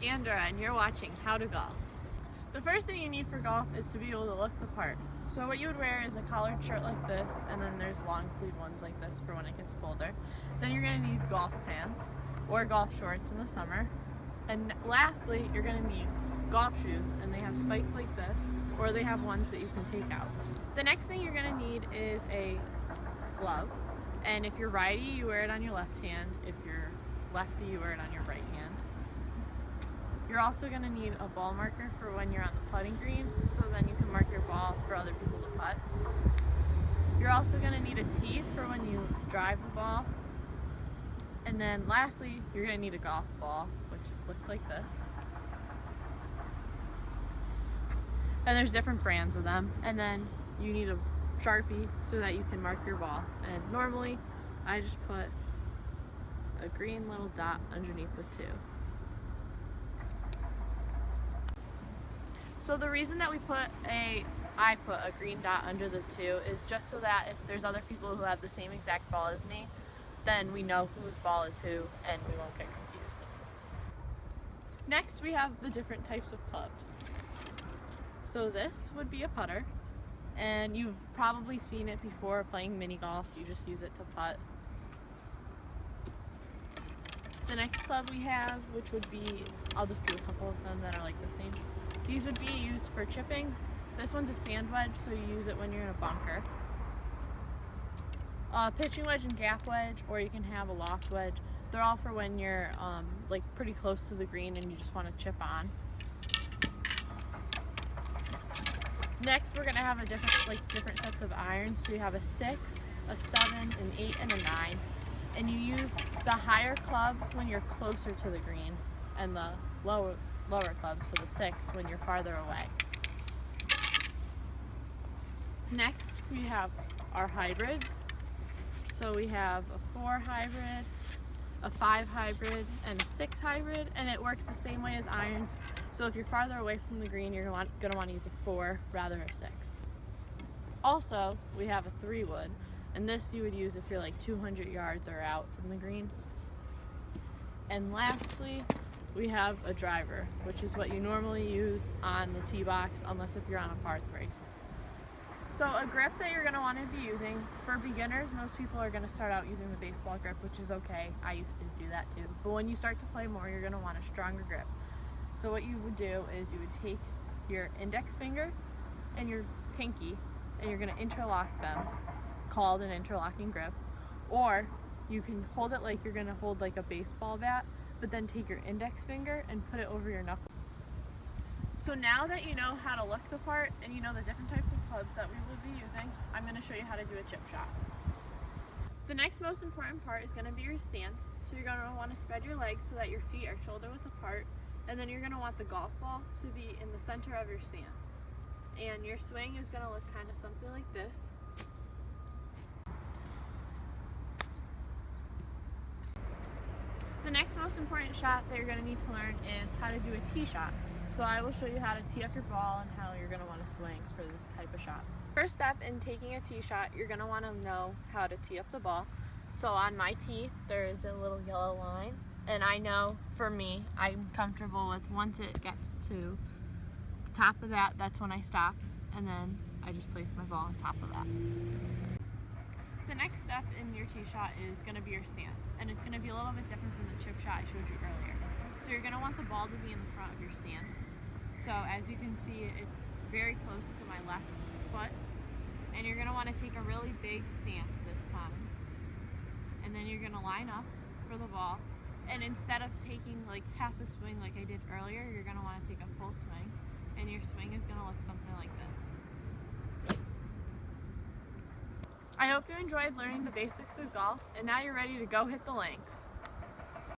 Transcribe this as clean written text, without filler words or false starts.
Skandra and you're watching How to Golf. The first thing you need for golf is to be able to look the part. So what you would wear is a collared shirt like this, and then there's long sleeve ones like this for when it gets colder. Then you're going to need golf pants or golf shorts in the summer. And lastly, you're going to need golf shoes, and they have spikes like this, or they have ones that you can take out. The next thing you're going to need is a glove. And if you're righty, you wear it on your left hand. If you're lefty, you wear it on your right hand. You're also going to need a ball marker for when you're on the putting green, so then you can mark your ball for other people to putt. You're also going to need a tee for when you drive the ball. And then lastly, you're going to need a golf ball, which looks like this. And there's different brands of them. And then you need a Sharpie so that you can mark your ball. And normally, I just put a green little dot underneath the 2. So the reason that I put a green dot under the 2 is just so that if there's other people who have the same exact ball as me, then we know whose ball is who and we won't get confused. Next, we have the different types of clubs. So this would be a putter, and you've probably seen it before playing mini golf. You just use it to putt. The next club we have, which would be, I'll just do a couple of them that are like the same. These would be used for chipping. This one's a sand wedge, so you use it when you're in a bunker. Pitching wedge and gap wedge, or you can have a loft wedge. They're all for when you're like pretty close to the green and you just want to chip on. Next, we're gonna have different sets of irons. So you have a 6, a 7, an 8, and a 9. And you use the higher club when you're closer to the green, and the lower club, so the 6, when you're farther away. Next, we have our hybrids. So we have a 4 hybrid, a 5 hybrid, and a 6 hybrid, and it works the same way as irons. So if you're farther away from the green, you're going to want to use a 4 rather than a 6. Also, we have a 3 wood, and this you would use if you're like 200 yards or out from the green. And lastly, we have a driver, which is what you normally use on the tee box unless if you're on a par 3. So a grip that you're going to want to be using, for beginners, most people are going to start out using the baseball grip, which is okay. I used to do that too. But when you start to play more, you're going to want a stronger grip. So what you would do is you would take your index finger and your pinky, and you're going to interlock them, called an interlocking grip. Or you can hold it like you're going to hold like a baseball bat, but then take your index finger and put it over your knuckle. So now that you know how to look the part and you know the different types of clubs that we will be using, I'm going to show you how to do a chip shot. The next most important part is going to be your stance. So you're going to want to spread your legs so that your feet are shoulder width apart, and then you're going to want the golf ball to be in the center of your stance. And your swing is going to look kind of something like this. The next most important shot that you're going to need to learn is how to do a tee shot. So I will show you how to tee up your ball and how you're going to want to swing for this type of shot. First step in taking a tee shot, you're going to want to know how to tee up the ball. So on my tee, there is a little yellow line, and I know for me, I'm comfortable with once it gets to the top of that, that's when I stop, and then I just place my ball on top of that. The next step in your tee shot is going to be your stance, and it's going to be a little bit different than the chip shot I showed you earlier. So you're going to want the ball to be in the front of your stance. So as you can see, it's very close to my left foot, and you're going to want to take a really big stance this time. And then you're going to line up for the ball, and instead of taking like half a swing like I did earlier, you're going to want to take a full swing, and your swing is going to look something like this. I hope you enjoyed learning the basics of golf, and now you're ready to go hit the links.